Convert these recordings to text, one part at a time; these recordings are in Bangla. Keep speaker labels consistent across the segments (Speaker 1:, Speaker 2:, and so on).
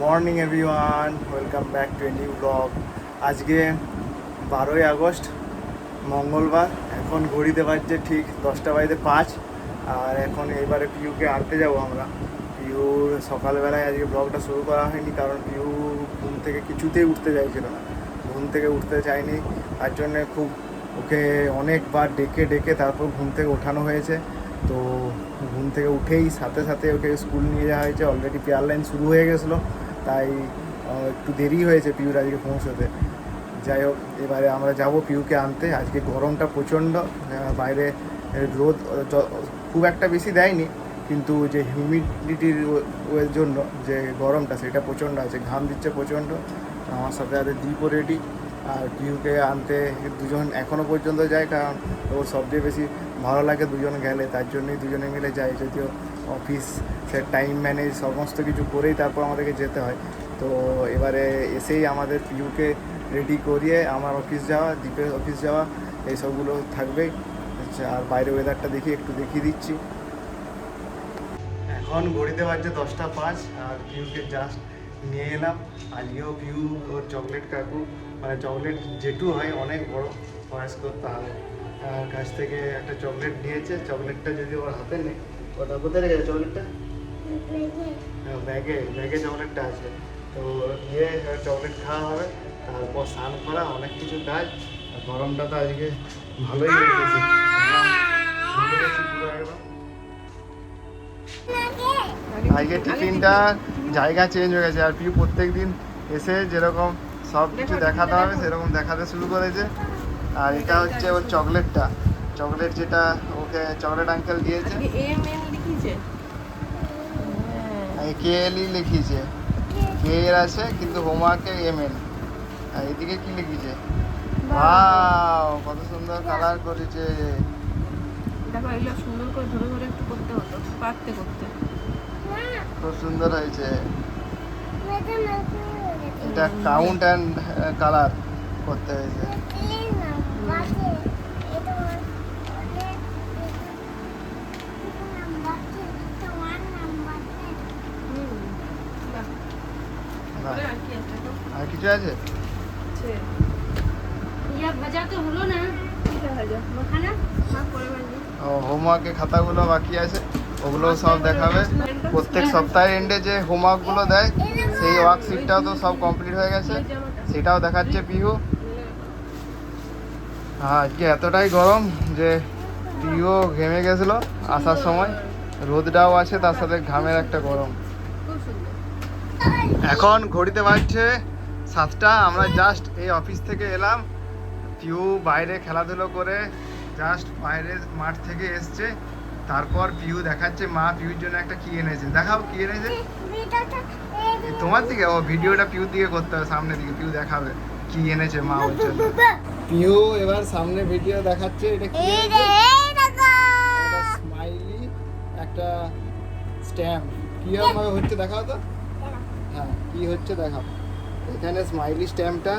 Speaker 1: Morning everyone, welcome back to a new blog. আজকে 12ই আগস্ট, মঙ্গলবার। এখন ঘড়িতে বাজছে ঠিক 10:05। আর এখন এবারে পিউকে আনতে যাব আমরা। পিউর সকালবেলায় আজকে ব্লগটা শুরু করা হয়নি, কারণ পিউ ঘুম থেকে কিছুতেই উঠতে চাইছিল না। ঘুম থেকে উঠতে চায়নি, তার জন্যে খুব ওকে অনেকবার ডেকে ডেকে তারপর ঘুম থেকে ওঠানো হয়েছে। তো ঘুম থেকে উঠেই সাথে সাথে ওকে স্কুল নিয়ে যাওয়া হয়েছে। অলরেডি পেয়ার লাইন শুরু হয়ে গেছিলো, তাই একটু দেরি হয়েছে পিউর আজকে পৌঁছতে। যাই হোক, এবারে আমরা যাব পিউকে আনতে। আজকে গরমটা প্রচণ্ড, বাইরে রোদ খুব একটা বেশি দেয়নি, কিন্তু যে হিউমিডিটির জন্য যে গরমটা সেটা প্রচণ্ড আছে, ঘাম দিচ্ছে প্রচণ্ড। আমার সাথে সাথে দ্বীপও রেডি। আর পিউকে আনতে দুজন এখনও পর্যন্ত যায়, কারণ ওর সবচেয়ে বেশি ভালো লাগে দুজন গেলে, তার জন্যই দুজনে মিলে যাই। যদিও অফিস সে টাইম ম্যানেজ সমস্ত কিছু করেই তারপর আমাদেরকে যেতে হয়। তো এবারে এসেই আমাদের পিউকে রেডি করিয়ে আমার অফিস যাওয়া, দ্বীপের অফিস যাওয়া, এইসবগুলো থাকবেই। আর বাইরে ওয়েদারটা একটু দেখিয়ে দিচ্ছি। এখন ঘড়িতে বাজছে 10:05, আর পিউকে জাস্ট নিয়ে এলাম। আজকেও পিউ ওর চকলেট কাকু, মানে চকলেট জেঠু হয়, অনেক বড় বয়স্ক, তার কাছ থেকে একটা চকলেট নিয়েছে। চকলেটটা যদি ওর হাতে নেই, ওটা কোথায় রেখেছে চকলেটটা? ব্যাগে ব্যাগে চকলেটটা আছে। তো গিয়ে চকলেট খাওয়া হবে, তারপর স্নান করা, অনেক কিছু কাজ। গরমটা তো আজকে ভালোই লেগেছে পুরো একদম। আজকে টিফিনটা জায়গা চেঞ্জ হয়ে গেছে, আর পিউ প্রত্যেক দিন এসে যেরকম সব কিছু দেখাতে হবে সেরকম দেখাতে শুরু করেছে। আর এটা হচ্ছে ওর চকলেটটা, চকলেট যেটা ওকে চকলেট আঙ্কেল দিয়েছে। KLE লিখিয়েছে, কে এর আছে কিন্তু হোমওয়ার্কে MN। আর এদিকে কি লিখেছে? ওয়াও, কত সুন্দর কালার করেছে।
Speaker 2: দেখো, এগুলো সুন্দর করে ধরে ধরে একটু করতে হতো, পারতে করতে।
Speaker 1: খুব সুন্দর হয়েছে। এটা কাউন্ট অ্যান্ড কালার করতে হয়েছে। আর কিছু আছে? ও, হোমওয়ার্কের খাতাগুলো বাকি আছে, ওগুলো সব দেখাবে। প্রত্যেক সপ্তাহের এন্ডে যে হোমওয়ার্কগুলো দেয়, সেই ওয়ার্কশিটটাও তো সব কমপ্লিট হয়ে গেছে, সেটাও দেখাচ্ছে পিহু। হ্যাঁ, আজকে এতটাই গরম যে পিহুও ঘেমে গেছিলো আসার সময়। রোদটাও আছে, তার সাথে ঘামের একটা গরম। এখন ঘড়িতে বাজছে 7টা। আমরা জাস্ট এই অফিস থেকে এলাম। পিউ বাইরে খেলাধুলো করে জাস্ট বাইরে মাঠ থেকে এসছে। তারপর পিউ দেখাচ্ছে মা পিউর জন্য একটা কি এনেছে। দেখাও কি এনেছে তোমার দিকে। ও, ভিডিওটা পিউর দিকে করতে হবে, সামনের দিকে। পিউ দেখাবে কি এনেছে মা ওর জন্য। পিউ এবার সামনে ভিডিও দেখাচ্ছে। এটা কি? স্মাইলি একটা স্ট্যাম্প। কিরকম ভাবে হচ্ছে দেখাও তো। হ্যাঁ, কি হচ্ছে দেখাও। এখানে স্মাইলি স্ট্যাম্পটা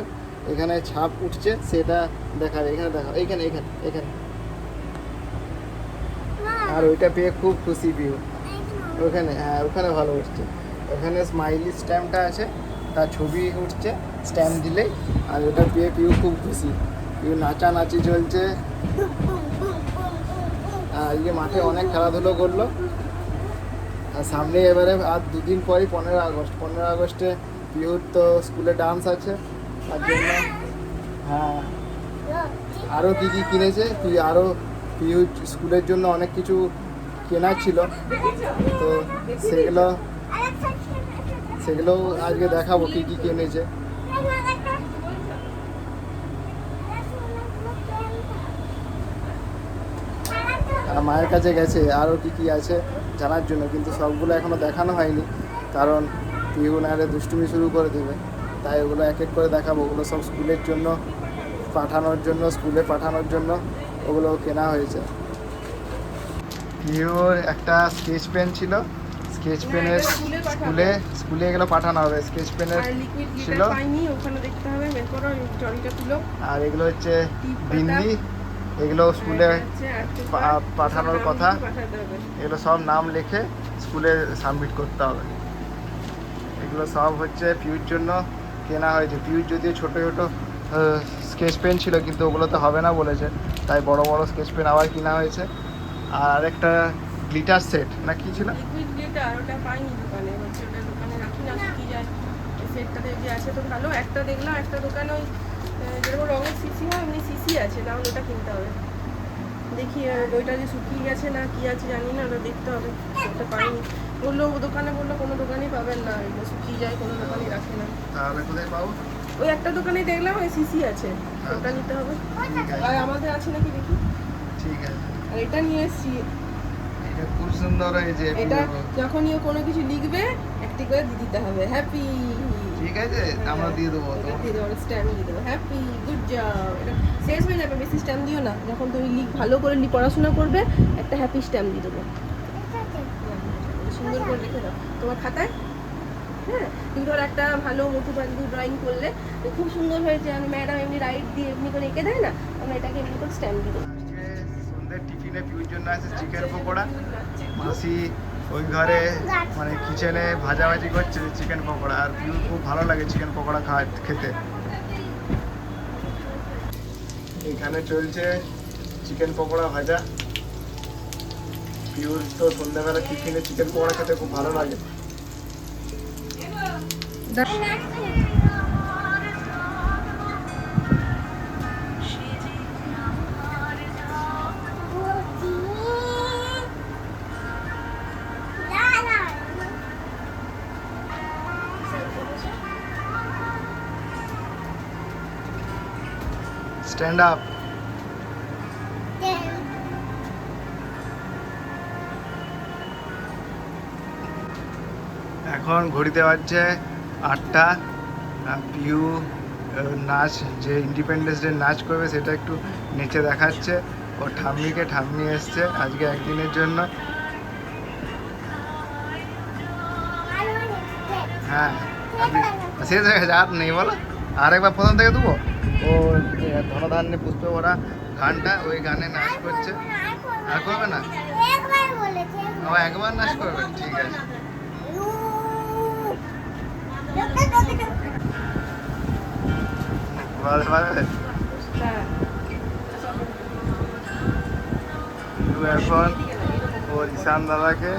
Speaker 1: এখানে ছাপ উঠছে, সেটা দেখাবে। এখানে দেখাও, এইখানে এখানে এখানে। আর ওইটা পেয়ে খুব খুশি পিউ। ওখানে, হ্যাঁ ওখানে ভালো উঠছে। ওখানে স্মাইলি স্ট্যাম্পটা আছে, তার ছবি উঠছে স্ট্যাম্প দিলেই। আর ওটা পেয়ে পিউ খুব খুশি। পিউ নাচানাচি চলছে। আজকে মাঠে অনেক খেলাধুলো করলো। আর সামনে এবারে আর দুদিন পরই 15 আগস্ট। 15 আগস্টে পিউর তো স্কুলে ডান্স আছে, তার জন্য। হ্যাঁ, আরও কী কী কিনেছে তুই? আরও পিউ স্কুলের জন্য অনেক কিছু কেনার ছিল, তো সেগুলো আজকে দেখাবো কী কী কিনেছে। আর মায়ের কাছে গেছে আরও কী কী আছে জানার জন্য, কিন্তু সবগুলো এখনও দেখানো হয়নি, কারণ পিউ নাহলে দুষ্টুমি শুরু করে দেবে। তাই ওগুলো এক এক করে দেখাবো। ওগুলো সব স্কুলের জন্য স্কুলে পাঠানোর জন্য ওগুলো কেনা হয়েছে। পিউর একটা স্কেচ পেন ছিল, স্কেচ পেনের স্কুলে এগুলো পাঠানো হবে। স্কেচ পেনের ছিল। আর এগুলো হচ্ছে বিন্দি, এগুলো স্কুলে পাঠানোর কথা। এগুলো সব নাম লিখে স্কুলে সাবমিট করতে হবে। এগুলো সব হচ্ছে পিউর জন্য কেনা হয়েছে। পিউর যদিও ছোটো ছোটো স্কেচ পেন ছিল, কিন্তু ওগুলো তো হবে না বলেছে, তাই বড় বড় স্কেচ পেন আবার কেনা হয়েছে। আর একটা গ্লিটার সেট না কি ছিল,
Speaker 2: লিকুইড গ্লিটার, ওটা পাইনি দোকানে, হচ্ছে ওটা দোকানে রাখি না, শুকিয়ে যায়। এই সেটটাতে যদি আছে তো ভালো। একটা দেখলাম একটা দোকানে ওই যেরকম রঙের সিসি হয় এমনি সিসি আছে, না হলে ওটা কিনতে হবে। দেখি ওইটা যে শুকিয়ে গেছে না কি আছে জানি না, ওটা দেখতে হবে। ওটা পাইনি, বললো দোকানে, বললো কোনো দোকানেই পাবেন না, এগুলো শুকিয়ে যায়, কোনো দোকানেই রাখে না।
Speaker 1: তাহলে কোথায় পাবো?
Speaker 2: ওই একটা দোকানে দেখলাম ওই সিসি আছে, ওটা নিতে হবে।
Speaker 1: ঠিক আছে,
Speaker 2: আর আমাদের আছে নাকি দেখি।
Speaker 1: ঠিক আছে।
Speaker 2: আর এটা নিয়ে এসছি,
Speaker 1: এটা খুব সুন্দর হয়েছে।
Speaker 2: এটা যখনই ও কোনো কিছু লিখবে একটি করে দিয়ে দিতে হবে, হ্যাপি।
Speaker 1: ঠিক আছে, আমরা দিয়ে দেবো।
Speaker 2: এটা দিয়ে দেবো, স্ট্যাম্প দিয়ে দেবো, হ্যাপি, গুড জব। এটা শেষ হয়ে যাবে, বেশি স্ট্যাম্প দিও না। যখন তুমি ভালো করে পড়াশোনা করবে একটা হ্যাপি স্ট্যাম্প দিয়ে দেবো। সুন্দর করে লিখে দাও তোমার খাতায়। হ্যাঁ, তুমি ধর একটা ভালো মোটু পাতলু ড্রয়িং করলে খুব সুন্দর হয়েছে, আমি ম্যাডাম এমনি রাইট দিয়ে এমনি করে এঁকে দেয় না, আমরা এটাকে এমনি করে স্ট্যাম্প দিয়ে দেবো।
Speaker 1: সন্ধ্যের টিফিনে পিউর জন্য আছে চিকেন পকোড়া। মাসি ওই ঘরে মানে কিচেনে ভাজাভাজি করছে চিকেন পকোড়া, আর পিউর খুব ভালো লাগে চিকেন পকোড়া খেতে। এখানে চলছে চিকেন পকোড়া ভাজা। পিউর তো সন্ধ্যাবেলা টিফিনে চিকেন পকোড়া খেতে খুব ভালো লাগে। Stand up. এখন ঘড়িতে বাজছে 8টা। পিউ নাচ, যে ইন্ডিপেন্ডেন্স ডে নাচ করবে সেটা একটু নেচে দেখাচ্ছে। ও ঠাম্মি এসছে আজকে একদিনের জন্য। হ্যাঁ, শেষ হয়ে গেছে, আর নেই বলো। আরেকবার প্রথম থেকে দেবো। ও ধনধান্যে পুষ্পে ভরা গানটা, ওই গানে নাচ করছে। আর করবে না? ও একবার নাচ করবে, ঠিক আছে। এখন ও ঈশান দাদাকে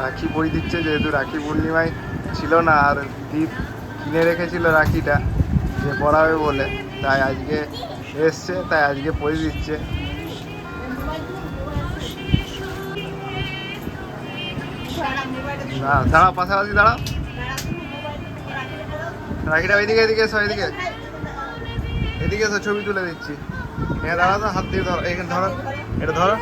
Speaker 1: রাখি পরিয়ে দিচ্ছে, যেহেতু রাখি পূর্ণিমায় ছিল না, আর দীপ কিনে রেখেছিল রাখিটা যে পরাবে বলে, তাই আজকে এসছে, তাই আজকে পরিয়ে দিচ্ছে। না দাঁড়াও, পাশাপাশি দাঁড়াও। রাখিটা এদিকে এসো, এদিকে এসো, ছবি তুলে দিচ্ছি। হ্যাঁ দাঁড়াও তো, হাত দিয়ে ধরো, এখানে ধরো, এটা ধরো।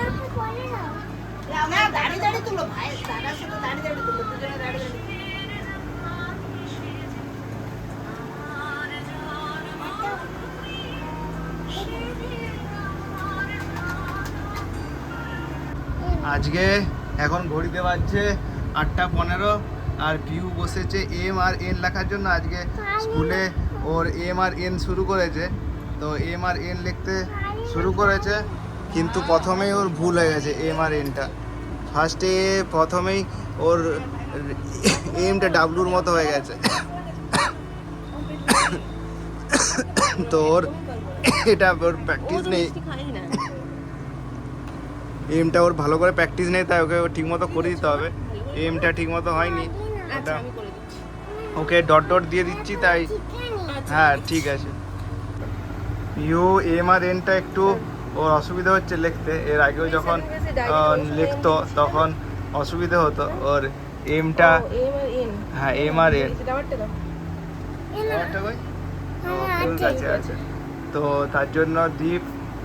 Speaker 1: আজকে এখন ঘড়িতে বাজছে 8টা 15, আর পিউ বসেছে MRN লেখার জন্য। আজকে স্কুলে ওর MRN শুরু করেছে, তো MRN লিখতে শুরু করেছে, কিন্তু প্রথমেই ওর ভুল হয়ে গেছে। MRNটা প্রথমেই ওর এমটা ডাব্লুর মতো হয়ে গেছে। তো ওর এটা ওর প্র্যাকটিস নেই, এমটা ওর ভালো করে প্র্যাকটিস নেই, তাই ওকে ঠিক মতো করে দিতে হবে। এমটা ঠিক মতো হয়নি, ওটা ওকে ডট দিয়ে দিচ্ছি, তাই হ্যাঁ ঠিক আছে। MRNটা একটু ওর অসুবিধা হচ্ছে লিখতে। এর আগেও যখন লিখতো তখন অসুবিধা হতো ওর এমটা। হ্যাঁ MRN কাছে আছে, তো তার জন্য দীপ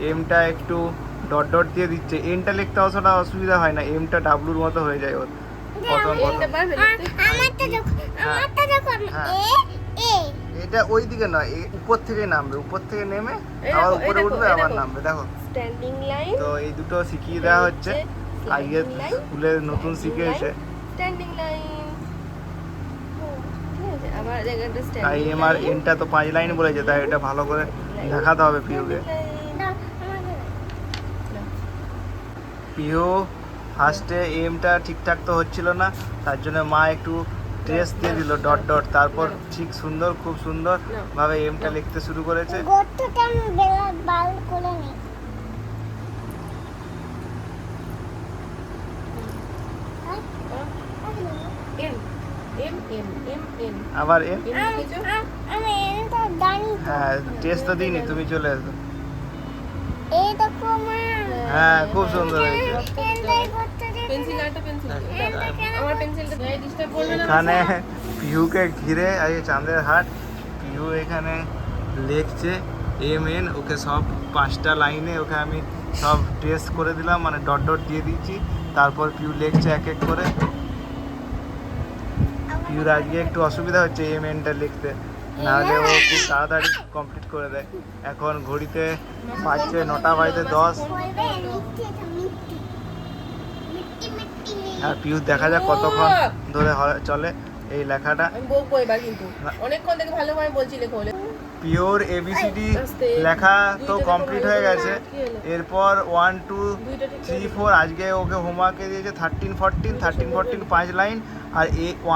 Speaker 1: এমটা একটু ডট দিয়ে দিচ্ছে। এনটা লিখতে অতটা অসুবিধা হয় না, এমটা ডাব্লুর মতো হয়ে যায় ওর প্রথম। এটা ওই দিকে নয়, উপর থেকে নামবে, উপর থেকে নেমে আবার উপরে উঠবে, আবার নামবে। দেখো
Speaker 2: স্ট্যান্ডিং লাইন,
Speaker 1: তো এই দুটো শিখিয়ে দেওয়া হচ্ছে। আজকে স্কুলে নতুন শিখেছে,
Speaker 2: স্ট্যান্ডিং লাইন। আবার জায়গাটা
Speaker 1: তাই
Speaker 2: স্ট্যান্ডিং
Speaker 1: MRNটা তো 5 লাইন বলেছে, তাই এটা ভালো করে দেখাতে হবে পিউকে। পিউ ফার্স্টে এমটা ঠিকঠাক তো হচ্ছিল না, তার জন্য মা একটু টেস্ট দিয়ে দিল ডট ডট, তারপর ঠিক সুন্দর, খুব সুন্দর ভাবে এমটা লিখতে শুরু করেছে।
Speaker 3: গর্তটা আমি বেলা বাল করে নেই।
Speaker 2: M M M M M
Speaker 1: আবার এম,
Speaker 2: এম লিখেছো?
Speaker 3: আমি এটা জানি তো।
Speaker 1: হ্যাঁ টেস্ট তো দিইনি, তুমি চলে এসো।
Speaker 3: এই দেখো মা,
Speaker 1: হ্যাঁ খুব সুন্দর হয়েছে।
Speaker 3: এটাই করতে দে।
Speaker 2: পেন্সিল একটা পেন্সিল আমার পেন্সিলটা গায়ে ডিস্টার্ব করবে না
Speaker 1: এখানে পিহুকে ঘিরে আজকে চাঁদের হাট, পিহু এখানে লিখছে এম এন, ওকে সব 5টা লাইনে ওকে আমি সব টেস্ট করে দিলাম, মানে ডট ডট দিয়ে দিয়েছি। তারপর পিহু লিখছে এক এক করে। পিহুর আজকে একটু অসুবিধা হচ্ছে এম এনটা লিখতে, নাহলে ও খুব তাড়াতাড়ি কমপ্লিট করে দেয়। এখন ঘড়িতে বাজছে 9:10।
Speaker 3: বলবে মিষ্টি এটা মিষ্টি। মিষ্টি মিষ্টি মিষ্টি।
Speaker 1: আর পিহু দেখা যাক কতক্ষণ ধরে চলে এই লেখাটা।
Speaker 2: আমি বলবো এবার কিন্তু অনেকক্ষণ থেকে ভালোভাবে বলছি লেখো বলে
Speaker 1: পিওর এবিসিডি
Speaker 2: আস্তে।
Speaker 1: লেখা তো
Speaker 2: দুইটা
Speaker 1: কমপ্লিট
Speaker 2: দেখো
Speaker 1: হয়ে
Speaker 2: ভালো
Speaker 1: গেছে।
Speaker 2: করে। কি হলো?
Speaker 1: এরপর 1 2
Speaker 2: দুইটা ঠিক
Speaker 1: 3
Speaker 2: করে
Speaker 1: 4 আজকে ওকে হোমওয়ার্কে দিয়েছে 13 14 5 লাইন, আর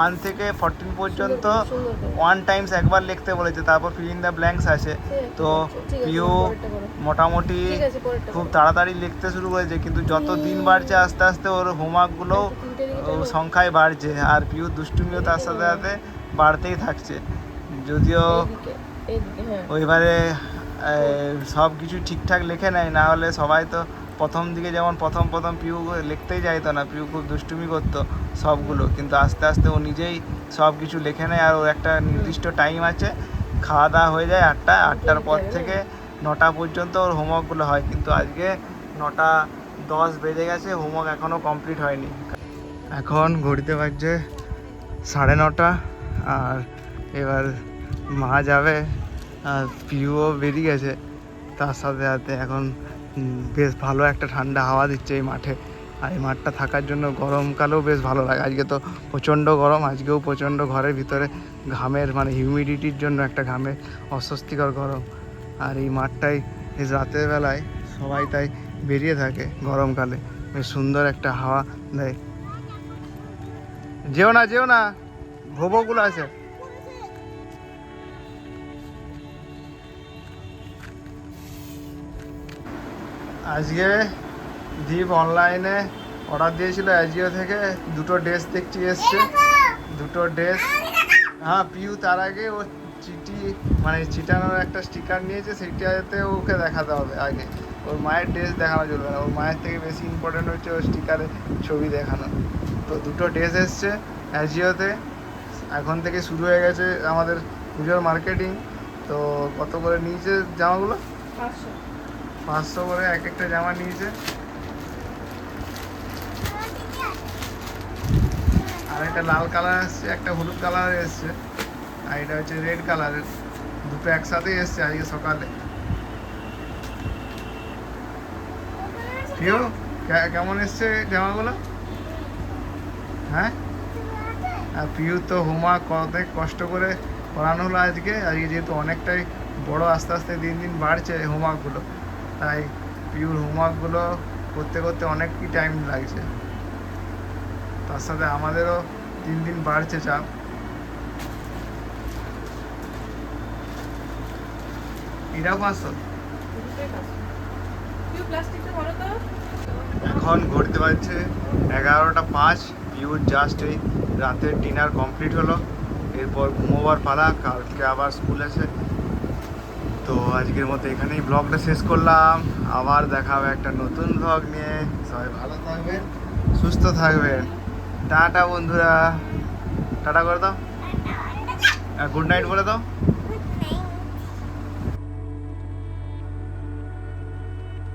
Speaker 1: 1 থেকে 14 পর্যন্ত
Speaker 2: সুন্দর করে।
Speaker 1: 1 টাইমস একবার লিখতে বলেছে, তারপর ফিল ইন দ্য ব্ল্যাঙ্কস আছে। তো
Speaker 2: ঠিক আছে,
Speaker 1: পিও
Speaker 2: পরেরটা করো।
Speaker 1: মোটামুটি
Speaker 2: ঠিক আছে, পরেরটা
Speaker 1: খুব
Speaker 2: করো।
Speaker 1: তাড়াতাড়ি লিখতে শুরু করেছে, কিন্তু যত দিন বাড়ছে আস্তে আস্তে ওর হোমওয়ার্কগুলো
Speaker 2: তিনটে দিকে চলো।
Speaker 1: সংখ্যায় বাড়ছে, আর পিউ দুষ্টুমিও তার সাথে সাথে বাড়তেই থাকছে। যদিও
Speaker 2: এইদিকে, এইদিকে, হ্যাঁ।
Speaker 1: ওইবারে সব কিছু ঠিকঠাক লেখে নেয়, না হলে সবাই তো প্রথম দিকে যেমন প্রথম পিউ লিখতেই চাইতো না, পিউ খুব দুষ্টুমি করতো সবগুলো, কিন্তু আস্তে আস্তে ও নিজেই সব কিছু লিখে নেয়। আর ওর একটা নির্দিষ্ট টাইম আছে, খাওয়া দাওয়া হয়ে যায় 8টার পর থেকে 9টা পর্যন্ত ওর হোমওয়ার্কগুলো হয়, কিন্তু আজকে 9:10 বেজে গেছে, হোমওয়ার্ক এখনও কমপ্লিট হয়নি। এখন ঘড়িতে বাজছে 9:30, আর এবার মা যাবে, আর পিউও বেরিয়ে গেছে তার সাথে সাথে। এখন বেশ ভালো একটা ঠান্ডা হাওয়া দিচ্ছে এই মাঠে, আর এই মাঠটা থাকার জন্য গরমকালেও বেশ ভালো লাগে। আজকে তো প্রচণ্ড গরম, আজকেও প্রচণ্ড ঘরের ভিতরে ঘামের মানে হিউমিডিটির জন্য একটা ঘামের অস্বস্তিকর গরম। আর এই মাঠটাই বেশ রাতের বেলায় সবাই তাই বেরিয়ে থাকে গরমকালে, বেশ সুন্দর একটা হাওয়া দেয়। যেও না ভোবগুলো আছে। আজকে দীপ অনলাইনে অর্ডার দিয়েছিল অ্যাজিও থেকে, 2টো ড্রেস দেখছি এসছে, 2টো ড্রেস। হ্যাঁ পিউ তার আগে ও মানে চিটানোর একটা স্টিকার নিয়েছে, সেইটাতে ওকে দেখাতে হবে আগে। ওর মায়ের ড্রেস দেখানো চলবে না, ওর মায়ের থেকে বেশি ইম্পর্টেন্ট হচ্ছে ওর স্টিকারে ছবি দেখানো। তো 2টো ড্রেস এসছে অ্যাজিওতে, এখন থেকে শুরু হয়ে গেছে আমাদের পুজোর মার্কেটিং। তো কত করে নিয়েছে জামাগুলো?
Speaker 2: 500
Speaker 1: 500 করে এক একটা জামা নিয়েছে। আর একটা লাল কালার এসছে, একটা হলুদ কালার এসছে, আর এটা হচ্ছে রেড কালারের। 2টো একসাথেই এসছে আজকে সকালে। প্রিয় কেমন এসছে জামাগুলো? হ্যাঁ, আর পিউ তো হোমওয়ার্ক কত কষ্ট করে করানো হলো আজকে যেহেতু অনেকটাই বড়, আস্তে আস্তে দিন দিন বাড়ছে হোমওয়ার্কগুলো, তাই পিউর হোমওয়ার্কগুলো করতে করতে অনেকই টাইম লাগছে। তার সাথে আমাদেরও দিন দিন বাড়ছে চাপ। এটাও 500।
Speaker 2: দুটোই 500 পিউ প্লাস্টিকটা ধরো তো।
Speaker 1: এখন ঘুরতে পারছে 11:05। পিউর জাস্ট এই রাতের ডিনার কমপ্লিট হলো, এরপর ঘুমোবার পালা, কালকে আবার স্কুল আছে। তো আজকের মতো এখানেই ব্লগটা শেষ করলাম, আবার দেখা হবে একটা নতুন ব্লগ নিয়ে। সবাই ভালো থাকবেন, সুস্থ থাকবেন। টাটা বন্ধুরা, টাটা করে দাও, গুড নাইট বলে দাও।